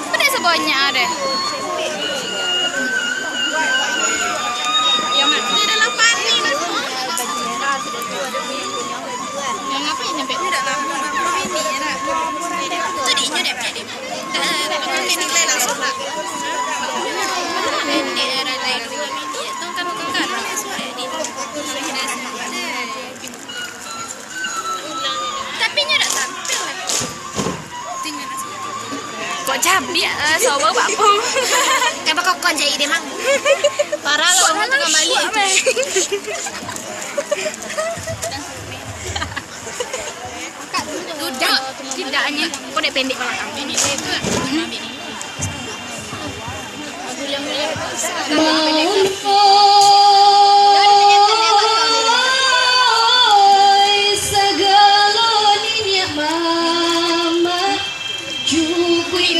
Udah sebanyak ada. Yang di dalam pani mas. Yang apa yang nyampe? Tidak lama ini ya. Tadi nyampe jadi. Ini nilai langsung lah. Ini era lain juga ini. Itu kan bukan tapi nyedak tampil lah. Kok cabi ya, sobo bapung. Kenapa kau konjai deh mang? Parah loh, mau kembali. Duduk, tidaknya. Kok dek pendek malah kami ini itu.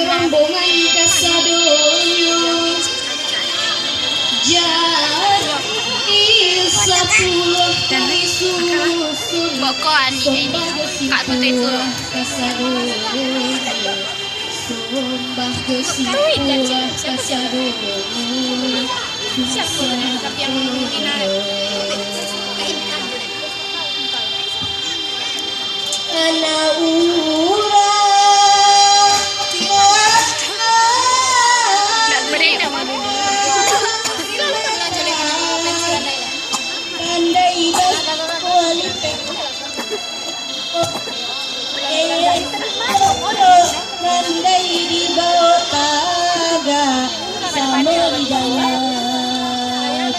Rombongan kasadonyo jadi 10 dari susu Bokoan ini kak tuh itu sumbah kesimpulan kasadonyo siapa tapi yang mungkin anak pandai di bawah taga sama dalam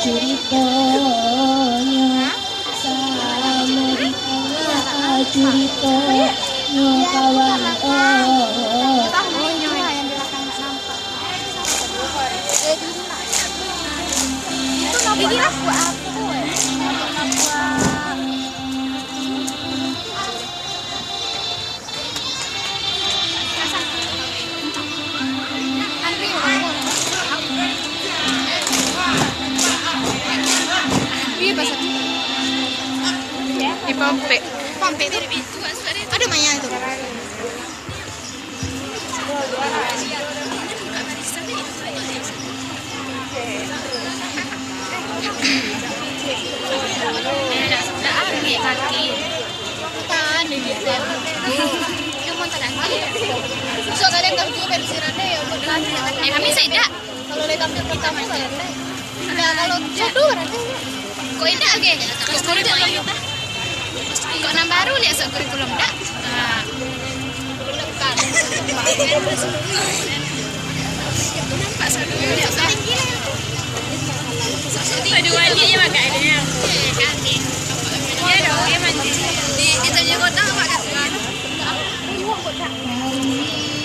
ceritanya sama di tengah ceritanya kawan ini aku di pompe dari itu ada banyak itu kaki kan ini cuma kaki so kalian kaki bersirannya ya kami tidak kalau lihat tampil pertama saya ya kalau satu berarti kok ini agak kok nambah baru lihat soal kurikulum dak nampak soal lihat ada wali aja pakai ini kami ya dong ya mandi di tanya kota apa kan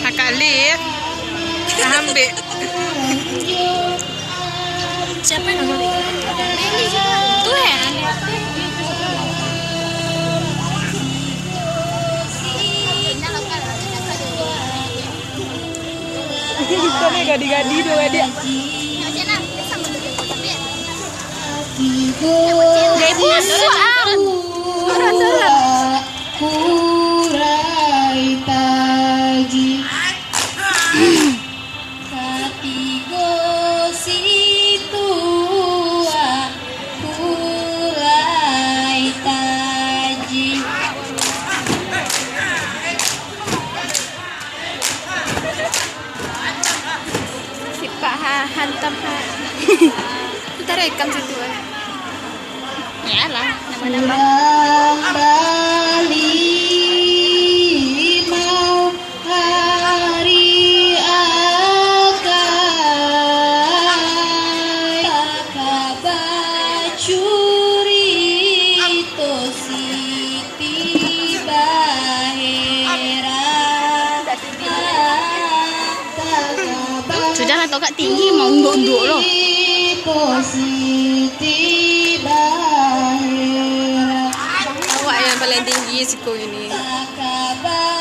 kakak lihat ambil siapa yang nongol tuh ya Kok nih gadi-gadi dong dia. Kurai tagi katigo situa kurai taji si Pak hantam kita rekam situ ya lah nama-nama Bali mau hari akai kabacuri to siti bahera sudah lah tokak tinggi mau nduk-nduk loh positi bahera Awak yang paling tinggi siku ini. Kabacuri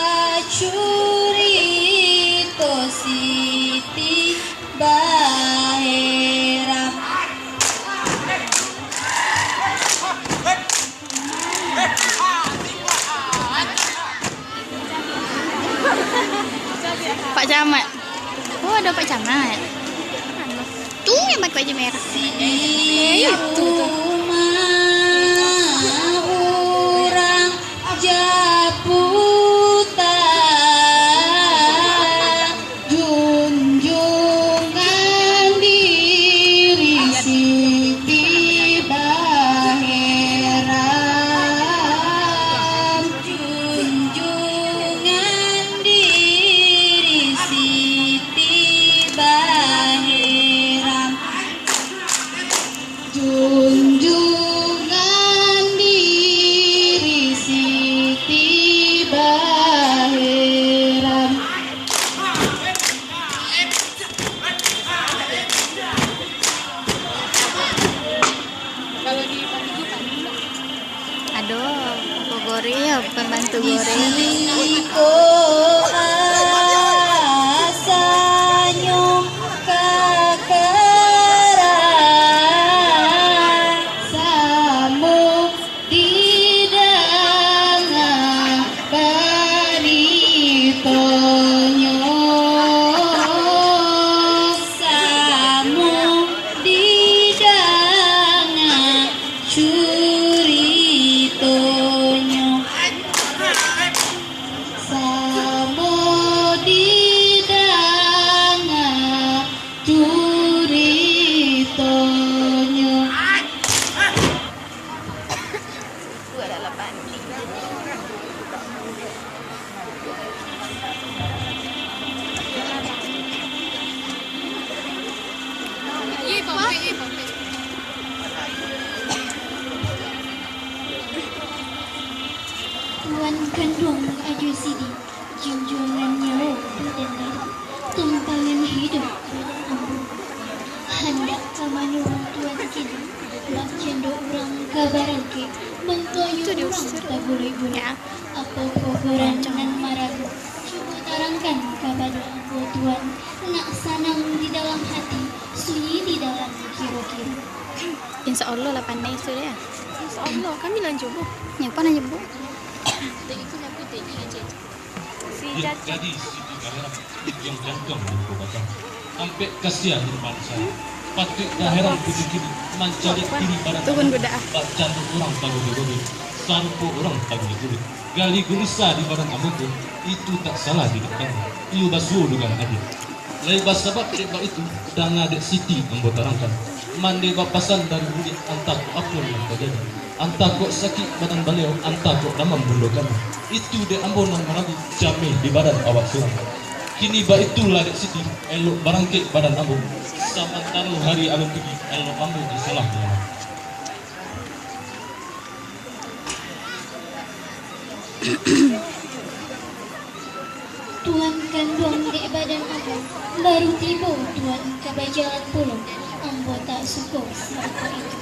to siti bahera Pak Camat. Oh, ada Pak Camat. Tuh yang pakai baju merah. Itu tuh. Orang Japuta junjungan diri Siti Baheram, junjungan diri Siti Baheram, junjungan diri Siti Baheram. Aduh, aku goreng, pembantu Di goreng. sini kok asanyo kakara samu didangan banitonyo, samu didangan curitonyo, samu didangan curitonyo. Tuan kandung aju sidi, junjungan nyawa dan lari, tumpangan hidup pada ambu. Hendak kamanuan tuan kini, nak cendo orang kabaran ke, mentoyu orang tak boleh-boleh. Apa kuburan nan maragu, cuba tarangkan kepada aku tuan, nak sanang di dalam hati, sunyi di dalam kira-kira. Insya Allah lah pandai sudah. Insya Allah kami lanjut bu. Yang mana nyebut? Si Ya, Caca. jadi Siti Baheram yang jantung di batang. Sampai kasihan di bangsa. Patut Baheram putih kini mencari diri pada Turun kuda. Pak candu orang tahu di sarpu orang tahu di kulit. Gali gulisa di barang amuku itu tak salah di depan. Iu basu dengan adik. Lepas sebab deba itu dana dek Siti membotarangkan. Mandi bapasan dari kulit antak apa yang terjadi. Antak kok sakit badan beliau, antak kok damam bundokan. Itu dek ambon yang merabi jamin di badan awak surang. Kini ba itulah dek Siti elok barangkit badan ambon. Samantara hari alun pergi elok ambon di salah dia. Tuan kandung dek badan ambo, baru tiba tuan ke bajalan pulau. Ambo tak suka siapa itu.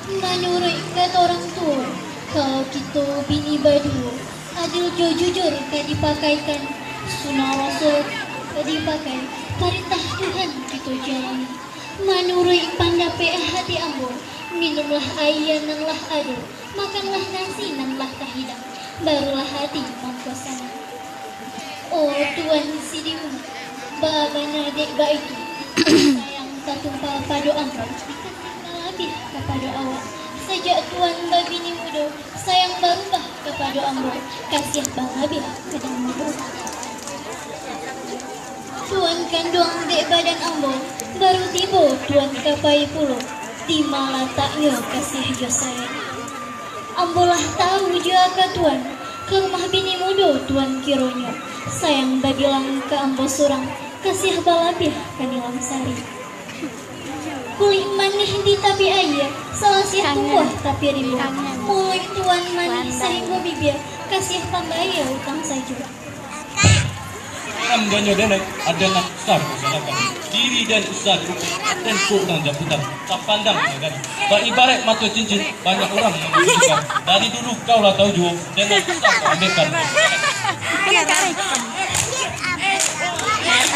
Menurut kata orang tua, kalau kita bini berdua, adil jujur ke dipakaikan, sunnah rasul ke dipakai, perintah Tuhan kita jalani. Menurut pandapai hati ambo, minumlah air nanlah adu, makanlah nasi nanlah kahidang, barulah hati mengkosana. Oh Tuan Sidimu, bagaimana dek ba itu? Sayang tak tumpah pada ambo, dikasih lebih kepada awak. Sejak Tuan babini muda, sayang berubah kepada ambo, kasih bang lebih ke dalam muda. Tuan kandung dek badan ambo, baru tiba Tuan kapai pulau, di mana taknya kasih jo sayang. Ambolah tahu jaka Tuan, ke rumah bini muda Tuan kironyo, sayang bagilang ke ambo surang, kasih balabih kanilang sari. Kulit manih di tapi air, selasih tuah tapi ribu. Mulut Tuan manih seribu bibir, kasih pembayar utang saja. Orang ganyo denek adalah besar kesalahan. Diri dan usaha diukur dan kurang jemputan. Tak pandang negara. Bah ibarat mata cincin, banyak orang menunjukkan. Dari dulu kau lah tahu juga dengan besar keambekan.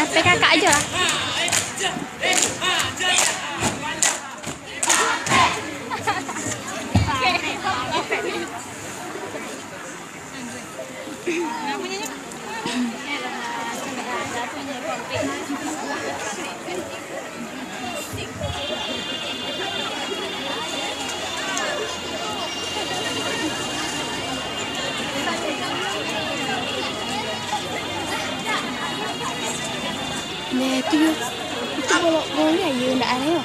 Apa kakak aja lah. Nè, itu boleh ayu nak ayo.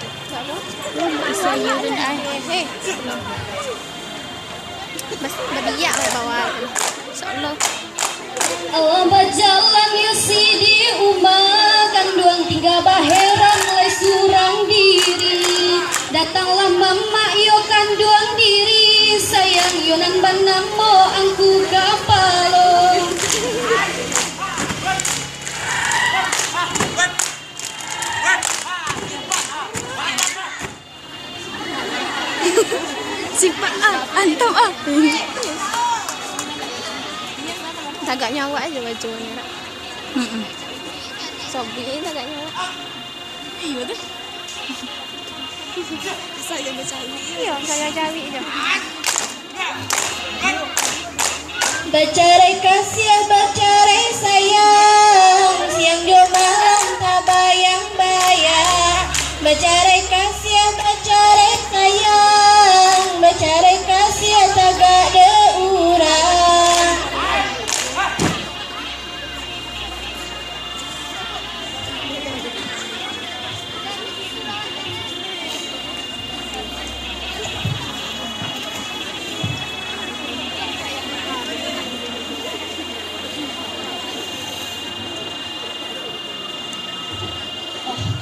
Belum bisa ayu dan ayu. Hei. Bas berdiak lah bawah. Insyaallah. Allah berjalan yusi di umah kanduang tinggal baheran mulai surang diri. Datanglah mama yo kanduang diri sayang yo nan banamo angku kapalo. Simpan antam Tagak nyawa aja bajunya nak. Sobi tagak nyawa. Iya betul. Saya mencari. Iya, saya cari je. Bacarai kasih, bacarai sayang, siang jo malam tak bayang-bayang. Bacarai kasih, bacarai sayang, bacarai kasih tagak ada urang.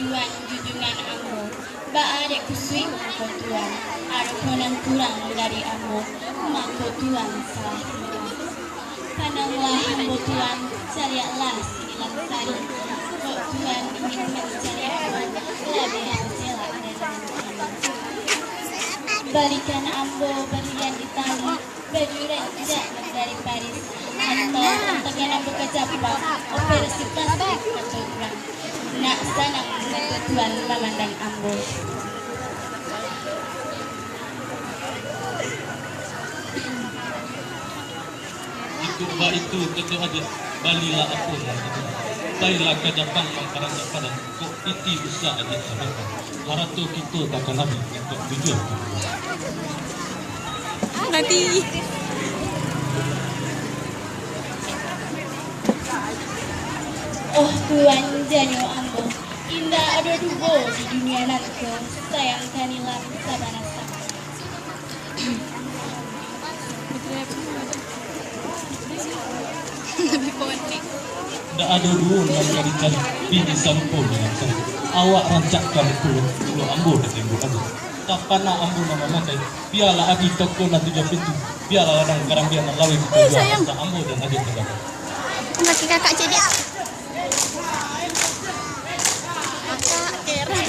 Tuan junjungan ambo, ba adek kusui mako tuan, ada konan kurang dari ambo, mako tuan salah tuan. Pandanglah ambo tuan, carilah sinilang sari, kok tuan ingin mencari ambo, lebih hasillah ada dalam ambo. Balikan ambo berlian di tali, baju rancak dari Paris, atau tangan ambo ke Jepang, operasi plastik atau kurang. Nak sanang tuan memandang ambo. Itu kata aja balilah aku baiklah ke Jepang mengkarang pada kok iti besar aja sahabat haratu kita takkan habis untuk tujuan Nanti. Oh tuan janyo ambo, indah ada dugo di dunia nanti, sayang kanilah sabanasa. tidak ada dua yang cari-cari bini sampul dengan saya awak rancakkan pulau ambo dan tembo aja kapan nak ambo nama makai biarlah adi toko nanti jam itu biarlah kadang kadang biar nak lawi kita jual ambo dan adi tegak Laki kakak jadi kakak keren.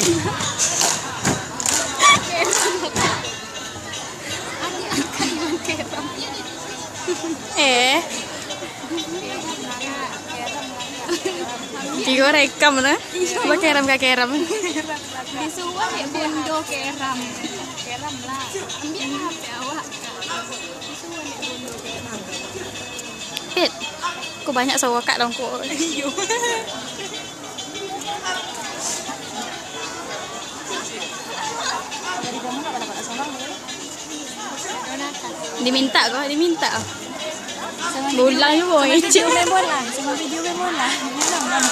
Kiko rekam na. Ba keram ka keram. Disuwah ya bondo keram. Keram lah. Ambil HP awak. Disuwah ya bondo keram. Pit. Ko banyak sawa kak dong ko. Iyo. Diminta ko, diminta. Bola yo boy. Video main bola, sama video main bola. Bilang kan.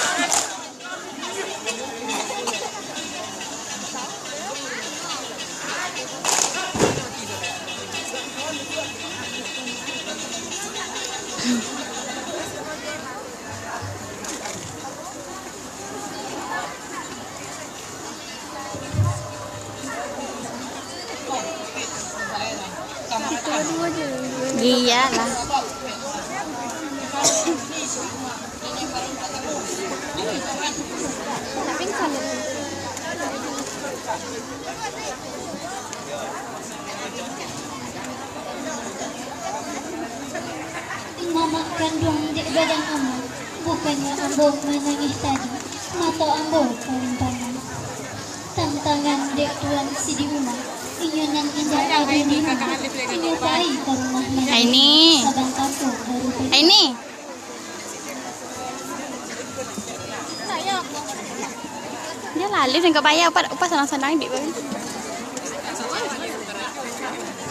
Iya lah. Tapi kalau Mama kandung di badan ambo, bukannya ambo menangis tadi, mata ambo paling tantangan dek tuan si di rumah, inyonan indah ada di rumah, inyupai ke rumah mana, Ini. sabang kampung baru pergi. Ini. Dia lalu dan kau bayar apa senang-senang di bawah.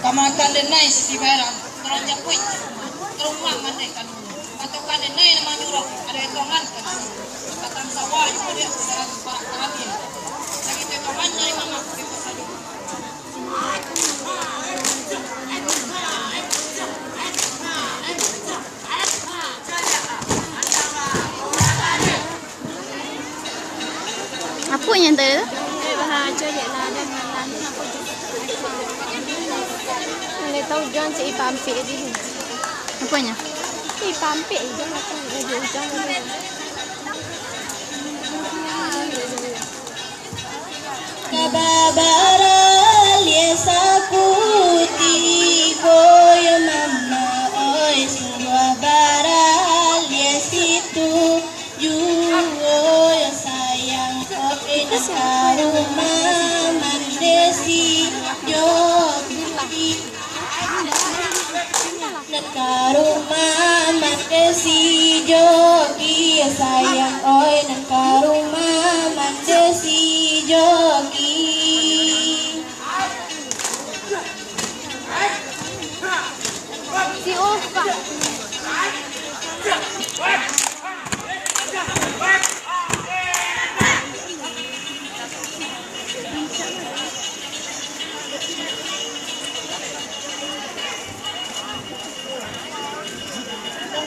Kamakan den nice di barang teranjak kuit rumah mandai kan atau kan den nai nama nyuruh ada hitungan kan sawah juga dia sekarang para kawin. Lagi tu kawannya ni mama kita pasal. Apa yang tu? Bahagia je lah dan malam aku. Boleh tahu jangan cik pampik je. Apanya? Pampik je macam hujan lagi. Kababaral ya sakuti koyo mama oi semua baral ya situ juo ya sayang oi karuma mandesi joki karuma mandesi joki ya sayang oi karuma mandesi joki. Si Ofa.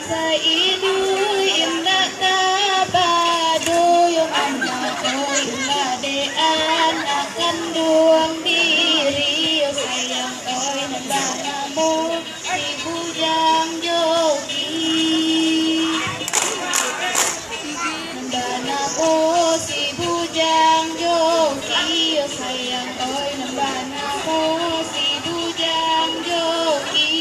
Sa idu indah kabado yung anak ko iladean akan duang diri o sayang ko'y nabana mo si Bujang Jogi nabana mo si Bujang Jogi o sayang ko'y nabana mo si Bujang Jogi.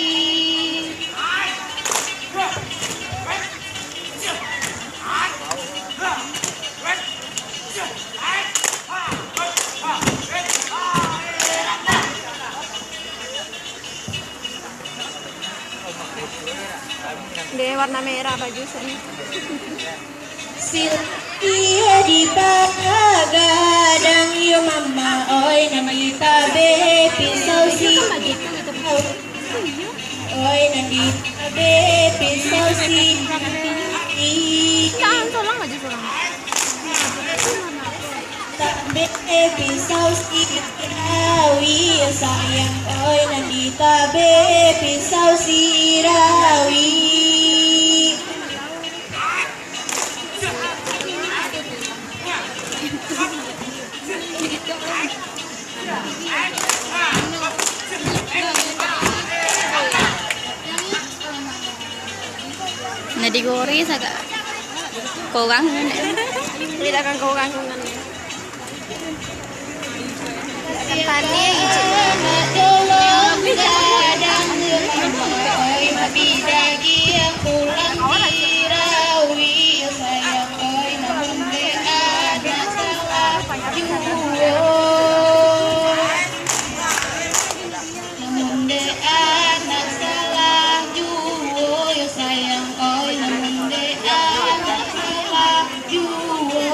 Dia warna merah baju sini. Silvia di pagkagadang yung mama oy nanditabi pisaw si oy nanditabi pisaw si Saan lang aja sulang. tabi pisaw si Rawi sayang oy nanditabi pisaw si Rawi. Nah digoreng agak kurang kan? Tidak akan kurang dengan ni. Kentani hijau. Tolong gadang oy mabidagi ang pulang dirawi sayang oy namunde anak salah juwo namunde anak salah juwo sayang oy namunde anak salah juwo.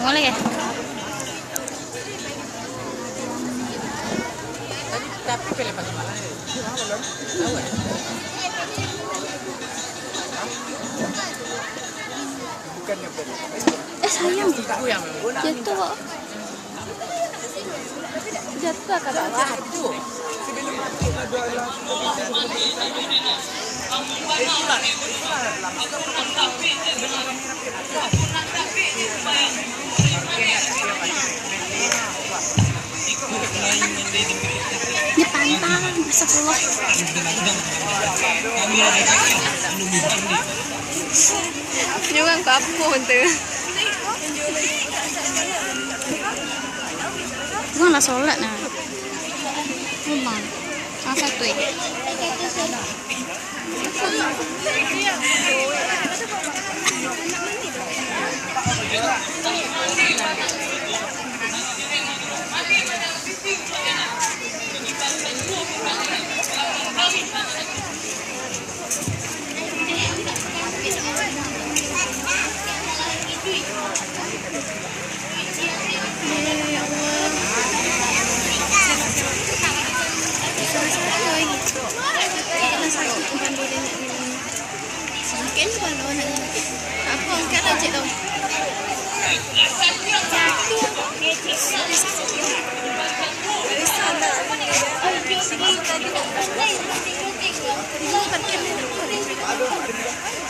Boleh ya? Tapi pilih bagaimana? Tahu ya? Sayang, Aku yang jatuh kok. Jatuh ke bawah. Aduh. Ini pantang, astagfirullah. Juga kapun tu. Gua nak solat nah. Memang. Apa tu?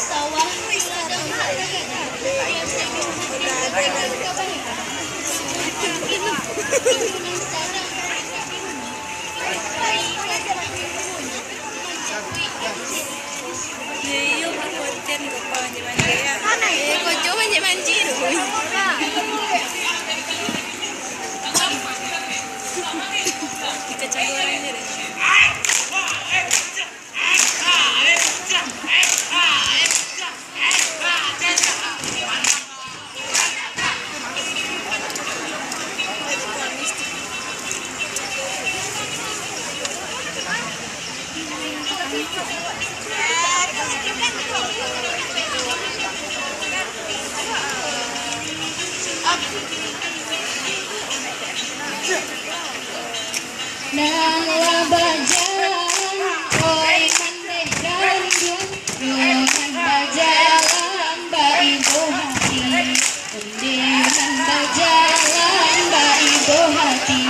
Sawah Nang bajalan, oi mandeh gandung, nang bajalan, mbak ibu hati, nang bajalan, mbak ibu hati.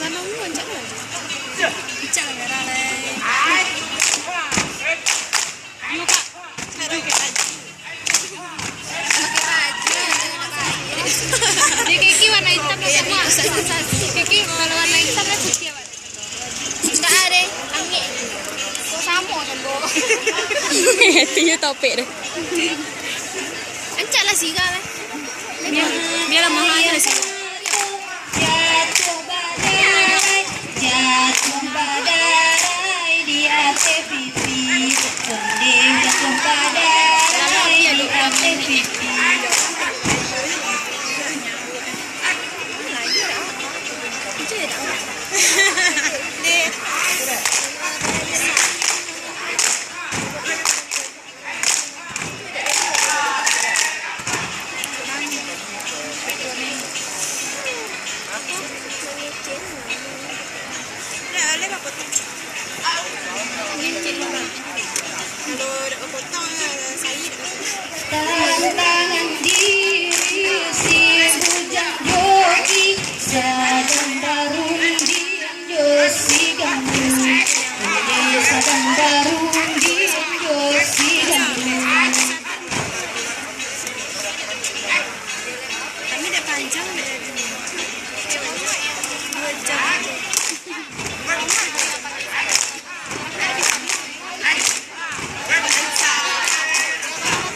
Mana muốn chắc rồi. Chắc là ra đây. Muka. Ada ke baju. Dia Kiki warna hitam sama. Kiki kalau warna hitam dan putih apa? Tak ada. Angin. Sama kan bo. Itu topik deh. Ancak lah siga lah. Biar mahal aja sih. Jatuh badai di atas pipi, kending jatuh badai di atas pipi. Tantangan diri si bujang joki, sadang darung diam josi gambung, sadang darung diam josi gambung. Kami dah panjang dah. 2 jam.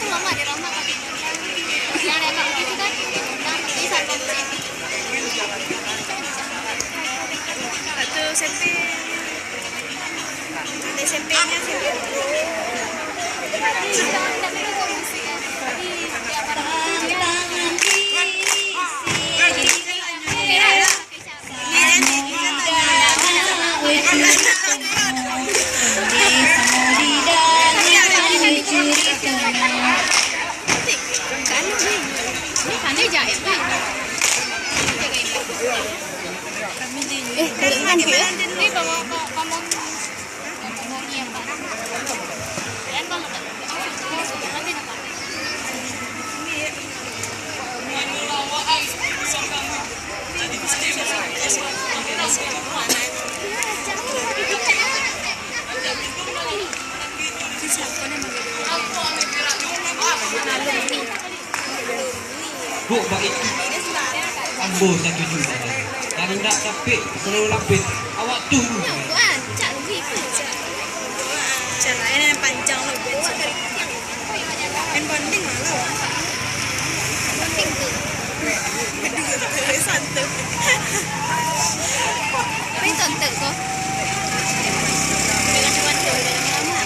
Lama di rumah kan. Yang ada kamu itu kan. Yang bisa komplain. Satu SMP. Ada SMP-nya sih. Tantangan diri Ini jahit kan? Ini bawa kamu ngomongnya apa? Dan kamu tak nanti apa? Bu, baik. Ambo satu juta. Kalau tak sampai, selalu lapis. Awak tunggu. Cak lebih panjang. Cak lain yang panjang lebih. Kan bonding malah. Penting tu. Santai. Tapi tonton kok. Dengan cuman tu lama.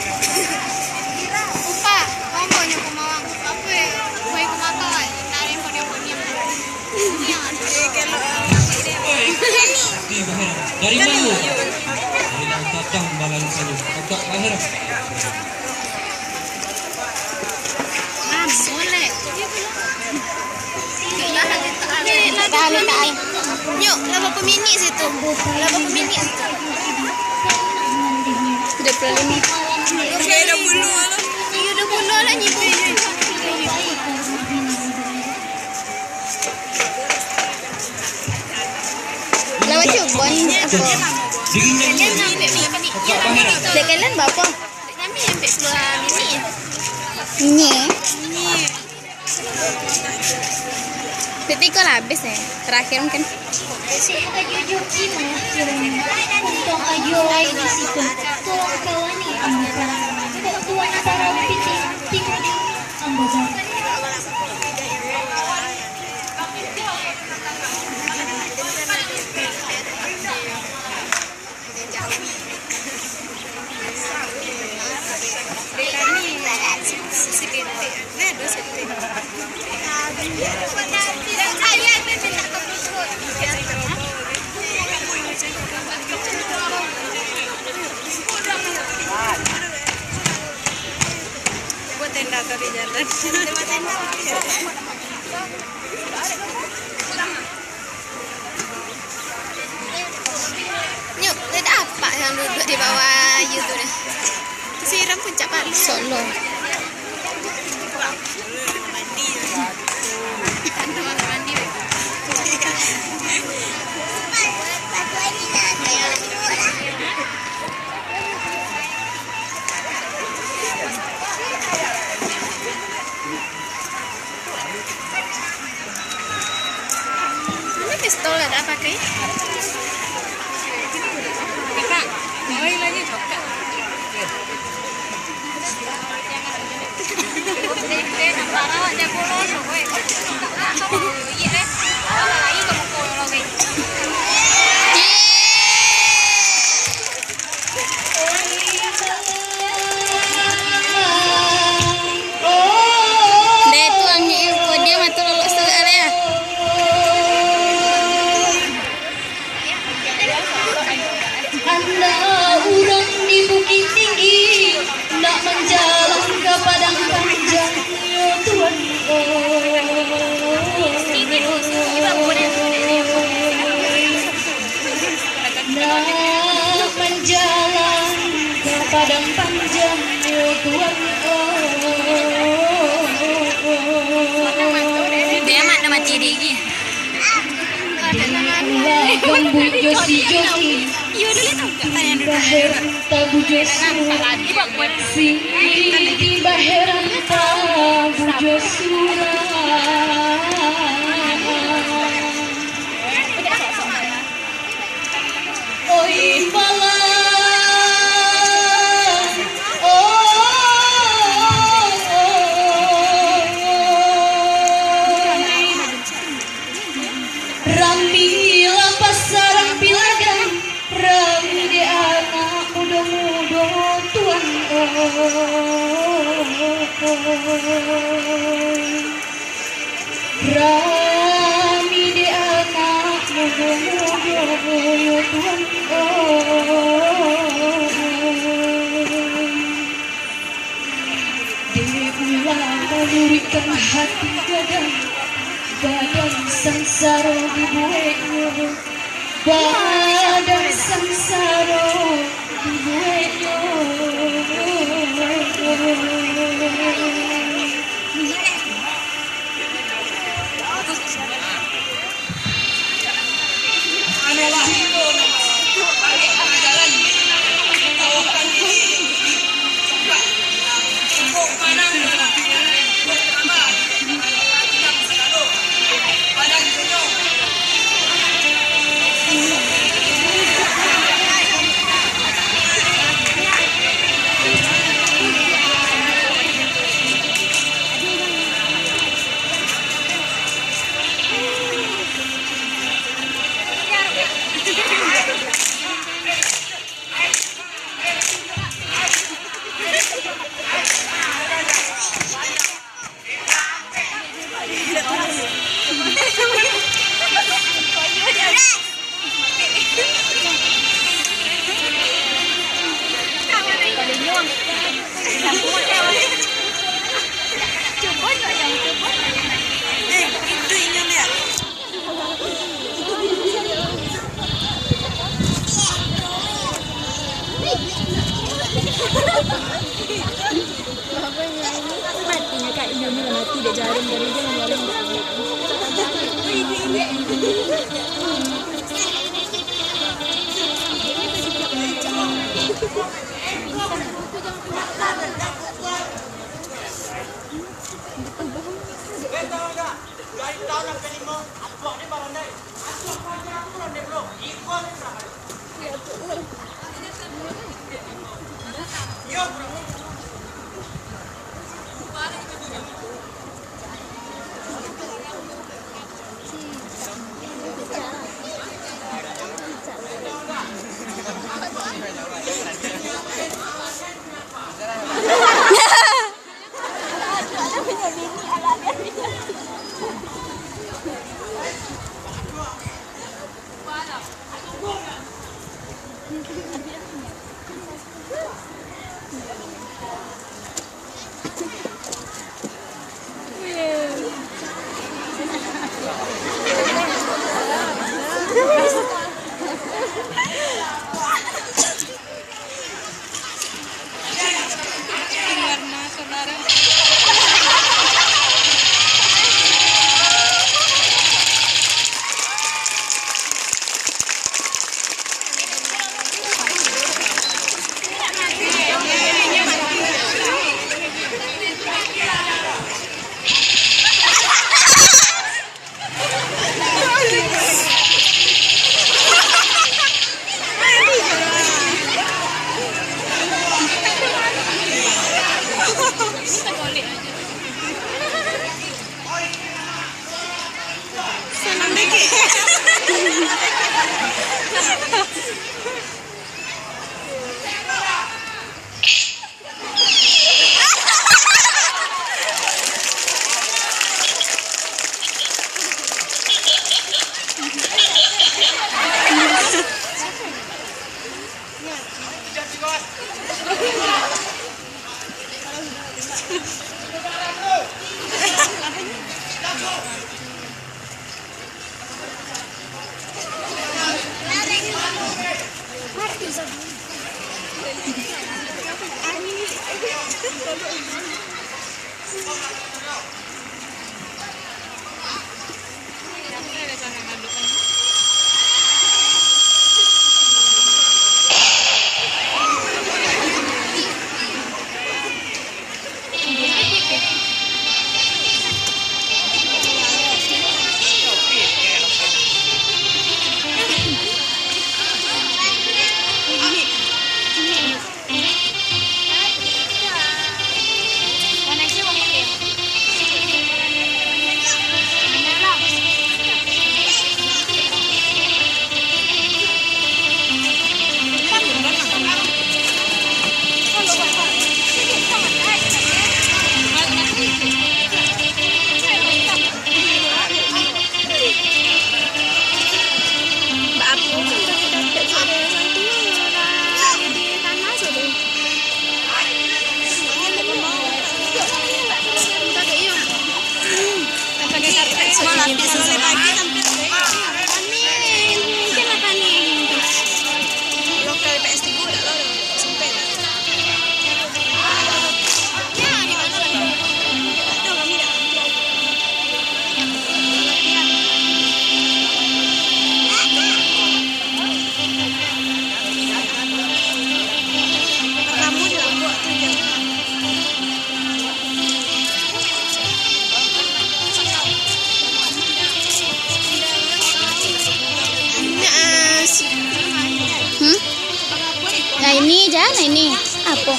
Upa, kamu punya pemawang. Apa? Kue kumata. Tarik punya. Dari mana? Dari datang balan saja. Agak lahir. Boleh. Tahan. Yuk, berapa minit situ? Berapa minit situ? 25. Dah bulu lah. Iya, dah bulu lah ni. Dinginnya Kak Bahir. Dek kalian berapa? Kami ambil sebelah mini. Ini. Titik kau lah habis terakhir mungkin. Si ajo joki mah untuk ajo di situ. Tolong kawan ni ambo parang. Kok tuan parang piting tinggi ambo dah. Buat tenda atau di jalan. Nyuk, ada apa yang duduk di bawah YouTube ni? Siram puncak balik. Solo. Mana pistol ada pakai? Kak, mau lagi coba. Deh tu ambil kau dia mata lolok setengah ada ya. Anda urang di bukit tinggi, nak menjalan ke padang panjang, ya Tuhan. Nak menjalan ke padang panjang, ya Tuhan. Dia mana mati lagi? Gambut josi-josi, You dulu tahu tak? Tanya dulu. baheran tabu josura, sing di baheran tabu josura. Oi malam, Rambi lapas sarang pilagan, Rambi di anak muda-muda tuan. Rami di anak muda-muda tuan. Diulang melurikan hati gadang, badan sangsara dibuatnya, badan sangsara dibuatnya. Itu ini lihat. Matinya Kak Ibu ni mati dia jarum dari dia mengeluarkan. Warna saudara. Senang deh. Nah ini jangan ini apa?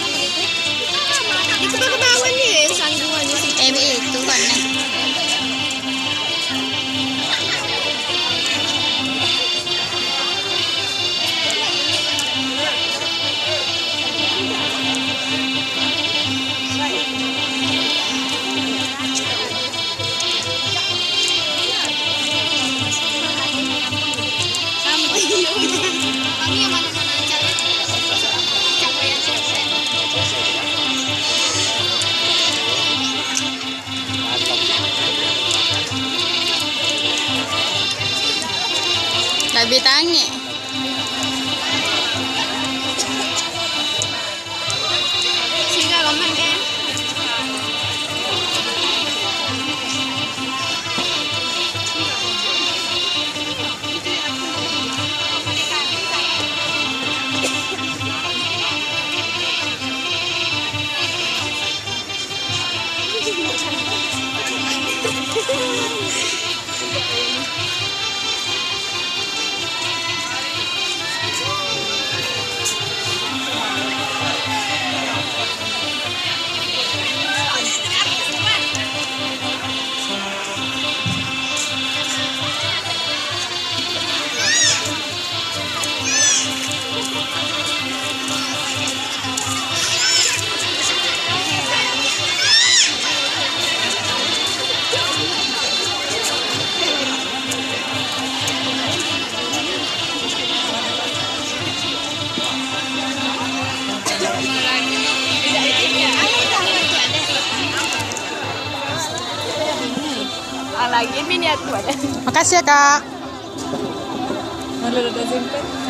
Itu ke bawah nih, sanggungannya sih. Itu kan. Kami yang mana-mana aja. Capek yang selesai. Lebih tangi. Sehingga lama ya. lagi ini niat gue. Makasih ya, Kak. Malu udah simpen.